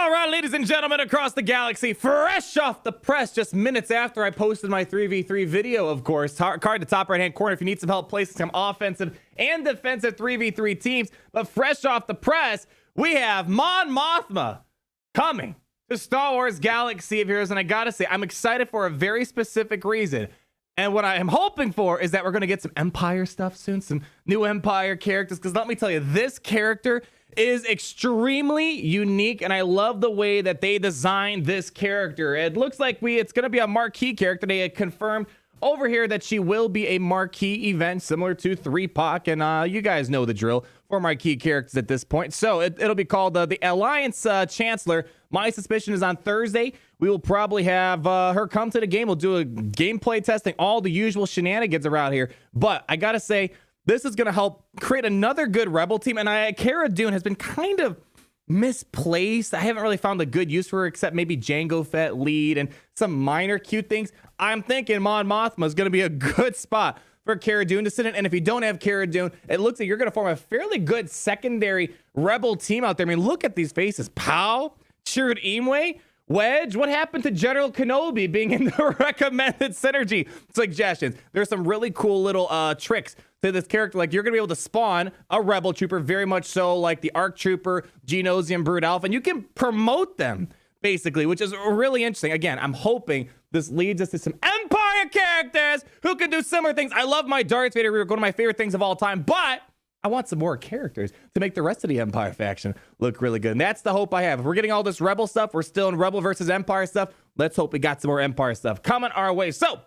All right, ladies and gentlemen across the galaxy, fresh off the press, just minutes after I posted my 3v3 video, of course. Card to top right-hand corner if you need some help placing some offensive and defensive 3v3 teams. But fresh off the press, we have Mon Mothma coming to Star Wars Galaxy of Heroes. And I gotta say, I'm excited for a very specific reason. And what I am hoping for is that we're going to get some Empire stuff soon, some new Empire characters. Because let me tell you, this character is extremely unique, and I love the way that they designed this character. It looks like it's going to be a marquee character. They had confirmed over here that she will be a marquee event similar to 3POC, and you guys know the drill for marquee characters at this point. So it'll be called the Alliance Chancellor. My suspicion is on Thursday we will probably have her come to the game. We'll do a gameplay testing, all the usual shenanigans around here. But I gotta say, this is gonna help create another good Rebel team. And Cara Dune has been kind of misplaced. I haven't really found a good use for her except maybe Jango Fett lead and some minor cute things. I'm thinking Mon Mothma is gonna be a good spot for Cara Dune to sit in. And if you don't have Cara Dune, it looks like you're gonna form a fairly good secondary Rebel team out there. I mean, look at these faces. Pow, Chirrut Imwe, Wedge. What happened to General Kenobi being in the recommended synergy suggestions? There's some really cool little tricks to this character. Like, you're gonna be able to spawn a Rebel trooper, very much so like the ARC Trooper, Geonosian Brood Alpha, and you can promote them basically, which is really interesting. Again, I'm hoping this leads us to some Empire characters who can do similar things. I love my Darth Vader, one of my favorite things of all time, but I want some more characters to make the rest of the Empire faction look really good. And that's the hope I have. If we're getting all this Rebel stuff, we're still in Rebel versus Empire stuff. Let's hope we got some more Empire stuff coming our way. So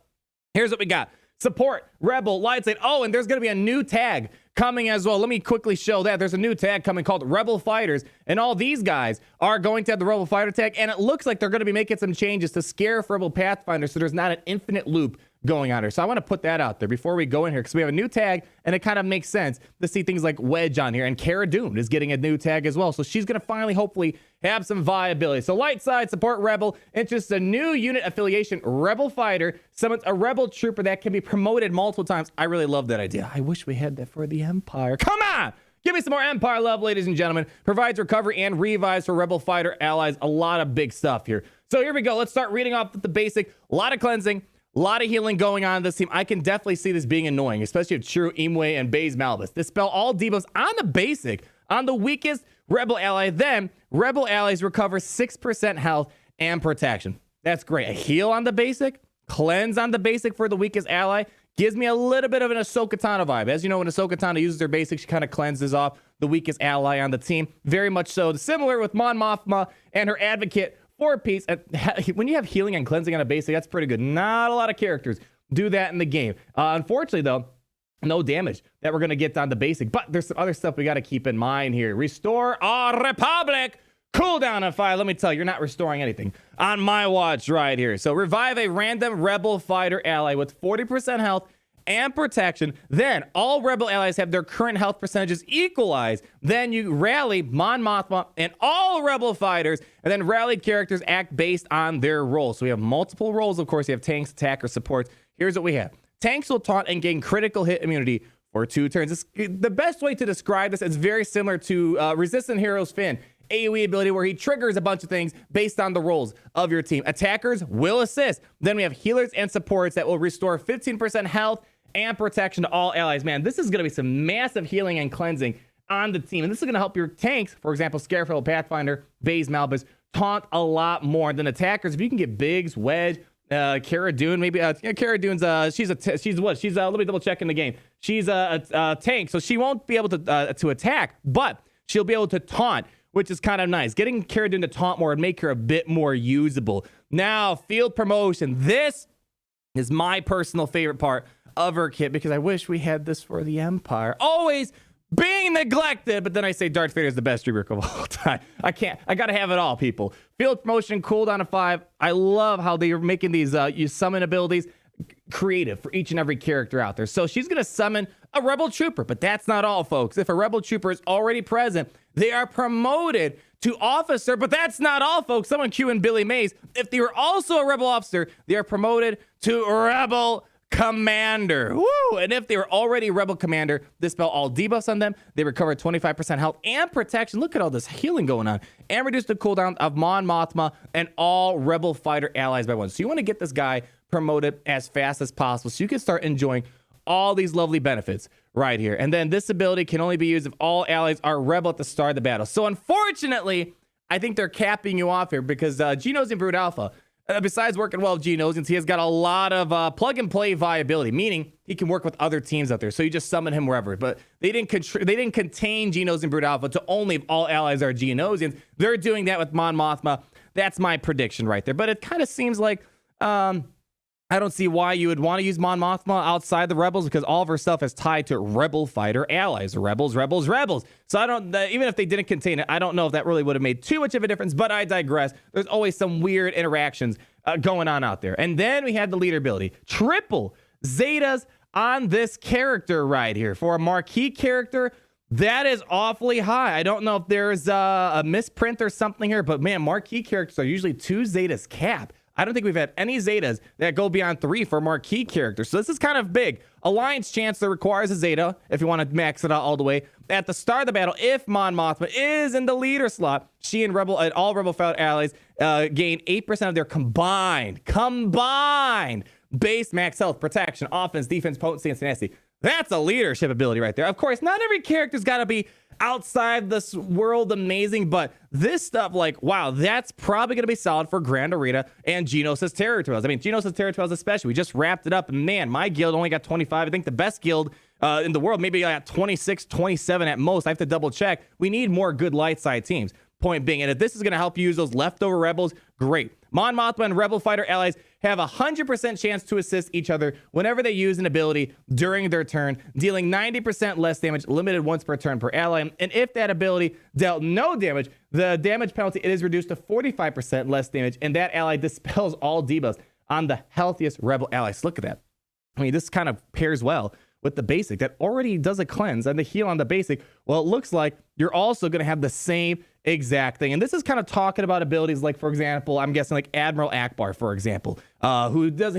here's what we got. Support, Rebel, Lightside. Oh, and there's going to be a new tag coming as well. Let me quickly show that. There's a new tag coming called Rebel Fighters. And all these guys are going to have the Rebel Fighter tag. And it looks like they're going to be making some changes to Scarif Rebel Pathfinder so there's not an infinite loop going on here. So I want to put that out there before we go in here because we have a new tag and it kind of makes sense to see things like Wedge on here. And Cara Dune is getting a new tag as well. So she's going to finally, hopefully, have some viability. So light side, support Rebel. It's just a new unit affiliation. Rebel Fighter summons a Rebel Trooper that can be promoted multiple times. I really love that idea. I wish we had that for the Empire. Come on! Give me some more Empire love, ladies and gentlemen. Provides recovery and revives for Rebel Fighter allies. A lot of big stuff here. So here we go. Let's start reading off the basic. A lot of cleansing. A lot of healing going on in this team. I can definitely see this being annoying, especially with Chirrut Imwe and Baze Malbus. Dispel all debuffs on the basic, on the weakest Rebel ally. Then, Rebel allies recover 6% health and protection. That's great. A heal on the basic, cleanse on the basic for the weakest ally. Gives me a little bit of an Ahsoka Tano vibe. As you know, when Ahsoka Tano uses her basic, she kind of cleanses off the weakest ally on the team. Very much so. Similar with Mon Mothma and her Advocate 4-piece. When you have healing and cleansing on a basic, that's pretty good. Not a lot of characters do that in the game. Unfortunately, though, no damage that we're going to get on the basic. But there's some other stuff we got to keep in mind here. Restore our Republic. Cooldown on 5. Let me tell you, you're not restoring anything on my watch right here. So revive a random Rebel Fighter ally with 40% health and protection. Then all Rebel allies have their current health percentages equalized. Then you rally Mon Mothma and all Rebel fighters, and then rallied characters act based on their roles. So we have multiple roles. Of course, you have tanks, attackers, supports. Here's what we have. Tanks will taunt and gain critical hit immunity for 2 turns. The best way to describe this is very similar to Resistant Heroes Finn AoE ability, where he triggers a bunch of things based on the roles of your team. Attackers will assist. Then we have healers and supports that will restore 15% health and protection to all allies. Man, this is going to be some massive healing and cleansing on the team. And this is going to help your tanks, for example, Scarif Rebel Pathfinder, Baze Malbus, taunt a lot more than attackers. If you can get Biggs, Wedge, Cara Dune, maybe Cara Dune's she's what? She's let me double check in the game. She's a tank, so she won't be able to attack, but she'll be able to taunt, which is kind of nice. Getting Cara Dune to taunt more would make her a bit more usable. Now, field promotion. This is my personal favorite part of her kit because I wish we had this for the Empire. Always being neglected, but then I say Darth Vader is the best trooper of all time. I gotta have it all, people. Field promotion, cooldown of 5. I love how they're making these you summon abilities creative for each and every character out there. So she's gonna summon a Rebel Trooper, but that's not all, folks. If a Rebel Trooper is already present, they are promoted to officer, but that's not all, folks. Someone cue in Billy Mays. If they were also a Rebel officer, they are promoted to Rebel Commander. Woo! And if they were already Rebel Commander, dispel all debuffs on them. They recover 25% health and protection. Look at all this healing going on. And reduce the cooldown of Mon Mothma and all Rebel Fighter allies by 1. So you want to get this guy promoted as fast as possible so you can start enjoying all these lovely benefits right here. And then this ability can only be used if all allies are Rebel at the start of the battle. So unfortunately, I think they're capping you off here because Geonosian Brood Alpha, besides working well with Geonosians, he has got a lot of plug-and-play viability, meaning he can work with other teams out there. So you just summon him wherever. But they didn't contain Geonosian Brood Alpha to only if all allies are Geonosians. They're doing that with Mon Mothma. That's my prediction right there. But it kind of seems like I don't see why you would want to use Mon Mothma outside the Rebels because all of her stuff is tied to Rebel Fighter allies. Rebels. So I don't, even if they didn't contain it, I don't know if that really would have made too much of a difference, but I digress. There's always some weird interactions going on out there. And then we had the leader ability. Triple Zetas on this character right here. For a marquee character, that is awfully high. I don't know if there's a misprint or something here, but man, marquee characters are usually 2 Zetas cap. I don't think we've had any Zetas that go beyond 3 for marquee characters. So this is kind of big. Alliance Chancellor requires a Zeta, if you want to max it out all the way. At the start of the battle, if Mon Mothma is in the leader slot, she and all Rebel Fighter allies gain 8% of their combined base max health, protection, offense, defense, potency, and tenacity. That's a leadership ability right there. Of course, not every character's got to be outside this world amazing, but this stuff, like, wow, that's probably going to be solid for Grand Arena and Geonosis Territorials. I mean, Geonosis Territorials especially. We just wrapped it up, and man, my guild only got 25. I think the best guild in the world maybe got 26, 27 at most. I have to double check. We need more good light side teams. Point being, and if this is going to help you use those leftover rebels, great. Mon Mothma and Rebel Fighter allies have a 100% chance to assist each other whenever they use an ability during their turn, dealing 90% less damage, limited once per turn per ally. And if that ability dealt no damage, the damage penalty is reduced to 45% less damage, and that ally dispels all debuffs on the healthiest Rebel allies. Look at that. I mean, this kind of pairs well with the basic that already does a cleanse and the heal on the basic. Well, it looks like you're also going to have the same exact thing. And this is kind of talking about abilities like, for example, I'm guessing like Admiral Akbar, for example, when he does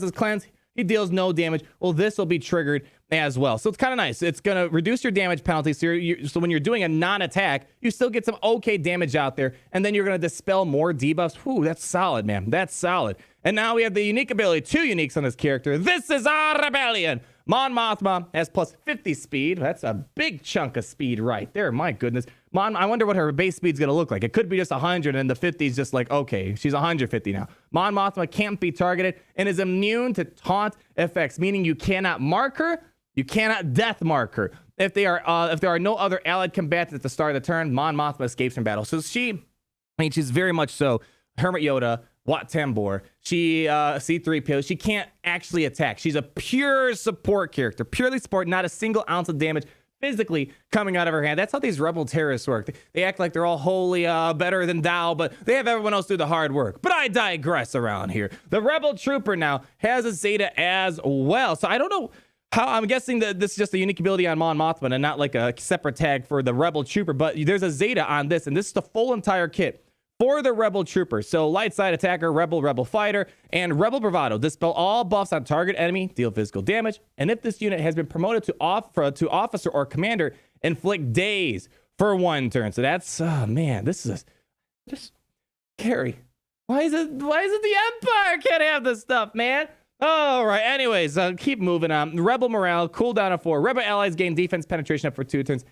his cleanse, he deals no damage. Well, this will be triggered as well. So it's kind of nice. It's going to reduce your damage penalty. So when you're doing a non-attack, you still get some okay damage out there. And then you're going to dispel more debuffs. Whew, that's solid, man. That's solid. And now we have the unique ability. 2 uniques on this character. This is our Rebellion. Mon Mothma has plus 50 speed. That's a big chunk of speed right there. My goodness. I wonder what her base speed's going to look like. It could be just 100 and the 50 is just like, okay, she's 150 now. Mon Mothma can't be targeted and is immune to taunt effects, meaning you cannot mark her, you cannot death mark her. If there are no other allied combatants at the start of the turn, Mon Mothma escapes from battle. So she's very much so Hermit Yoda, Wat Tambor, she C-3PO. She can't actually attack. She's a pure support character, purely support, not a single ounce of damage physically coming out of her hand. That's how these rebel terrorists work. They act like they're all holy, better than thou, but they have everyone else do the hard work. But I digress around here. The rebel trooper now has a Zeta as well. So I don't know how, I'm guessing that this is just a unique ability on Mon Mothma and not like a separate tag for the rebel trooper, but there's a Zeta on this, and this is the full entire kit for the Rebel Trooper. So light side attacker, Rebel Fighter, and Rebel Bravado. Dispel all buffs on target enemy, deal physical damage. And if this unit has been promoted to officer or commander, inflict daze for 1 turn. So that's, oh man, this is just scary. Why is it the Empire can't have this stuff, man? All right, anyways, keep moving on. Rebel morale, cooldown of 4. Rebel allies gain defense penetration up for 2 turns.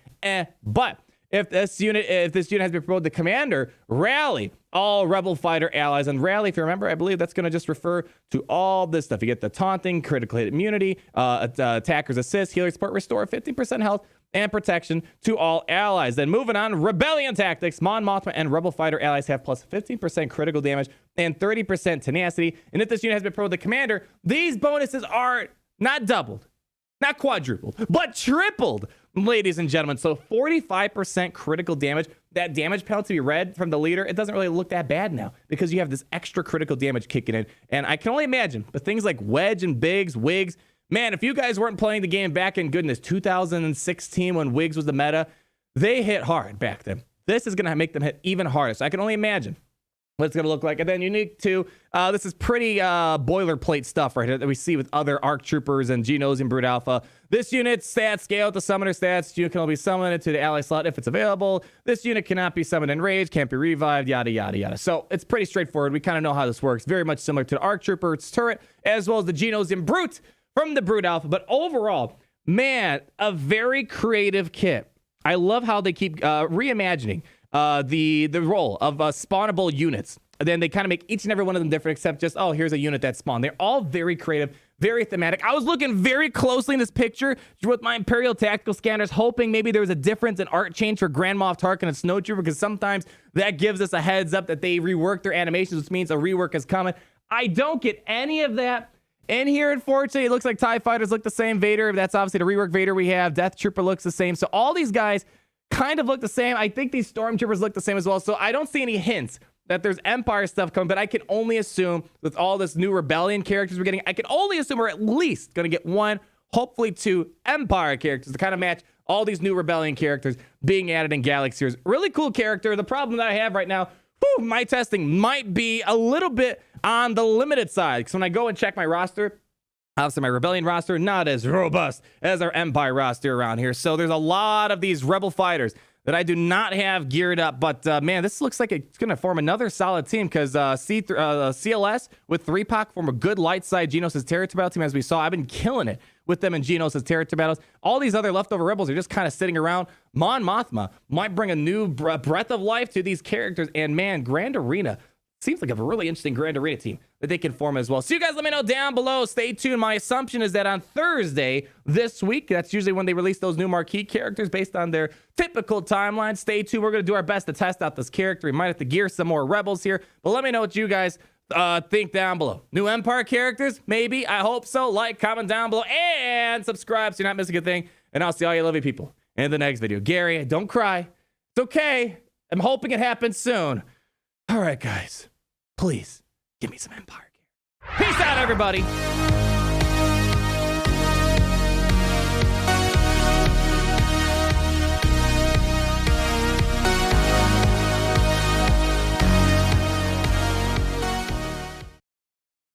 But if this unit has been promoted to commander, rally all Rebel Fighter allies. And rally, if you remember, I believe that's going to just refer to all this stuff. You get the taunting, critical hit immunity, attackers assist, healer support, restore 15% health and protection to all allies. Then moving on, rebellion tactics. Mon Mothma and Rebel Fighter allies have plus 15% critical damage and 30% tenacity. And if this unit has been promoted to commander, these bonuses are not doubled, not quadrupled, but tripled, ladies and gentlemen. So 45% critical damage. That damage penalty we read from the leader, it doesn't really look that bad now because you have this extra critical damage kicking in. And I can only imagine, but things like Wedge and Biggs, Wigs, man, if you guys weren't playing the game back in, goodness, 2016 when Wigs was the meta, they hit hard back then. This is going to make them hit even harder. So I can only imagine what it's going to look like. And then unique to, this is pretty boilerplate stuff right here that we see with other ARC Troopers and Genos and Brood Alpha. This unit's stats scale to summoner stats. You can only be summoned to the ally slot if it's available. This unit cannot be summoned in rage, can't be revived, yada, yada, yada. So it's pretty straightforward. We kind of know how this works. Very much similar to the ARC Trooper's turret, as well as the Genos and Brute from the Brood Alpha. But overall, man, a very creative kit. I love how they keep reimagining the role of spawnable units. And then they kind of make each and every one of them different, except just, oh, here's a unit that spawned. They're all very creative, very thematic. I was looking very closely in this picture with my Imperial Tactical Scanners, hoping maybe there was a difference in art change for Grand Moff Tarkin and Snowtrooper, because sometimes that gives us a heads up that they reworked their animations, which means a rework is coming. I don't get any of that. In here, unfortunately, it looks like TIE Fighters look the same. Vader, that's obviously the rework Vader we have. Death Trooper looks the same. So all these guys kind of look the same. I think these Stormtroopers look the same as well. So I don't see any hints that there's Empire stuff coming, but I can only assume with all this new Rebellion characters we're getting, I can only assume we're at least going to get one, hopefully two Empire characters to kind of match all these new Rebellion characters being added in Galaxy. Really cool character. The problem that I have right now, my testing might be a little bit on the limited side, because when I go and check my roster, obviously my Rebellion roster, not as robust as our Empire roster around here. So there's a lot of these Rebel fighters that I do not have geared up. But man, this looks like it's going to form another solid team, because CLS with 3POC form a good light side Genos' territory battle team, as we saw. I've been killing it with them in Genos' territory battles. All these other leftover rebels are just kind of sitting around. Mon Mothma might bring a new breath of life to these characters. And man, Grand Arena seems like a really interesting Grand Arena team that they can form as well. So you guys let me know down below. Stay tuned. My assumption is that on Thursday this week, that's usually when they release those new marquee characters based on their typical timeline. Stay tuned. We're going to do our best to test out this character. We might have to gear some more rebels here, but let me know what you guys think down below. New Empire characters? Maybe. I hope so. Like, comment down below, and subscribe so you're not missing a thing. And I'll see all you lovely people in the next video. Gary, don't cry. It's okay. I'm hoping it happens soon. All right, guys, please give me some Empire gear. Peace out, everybody.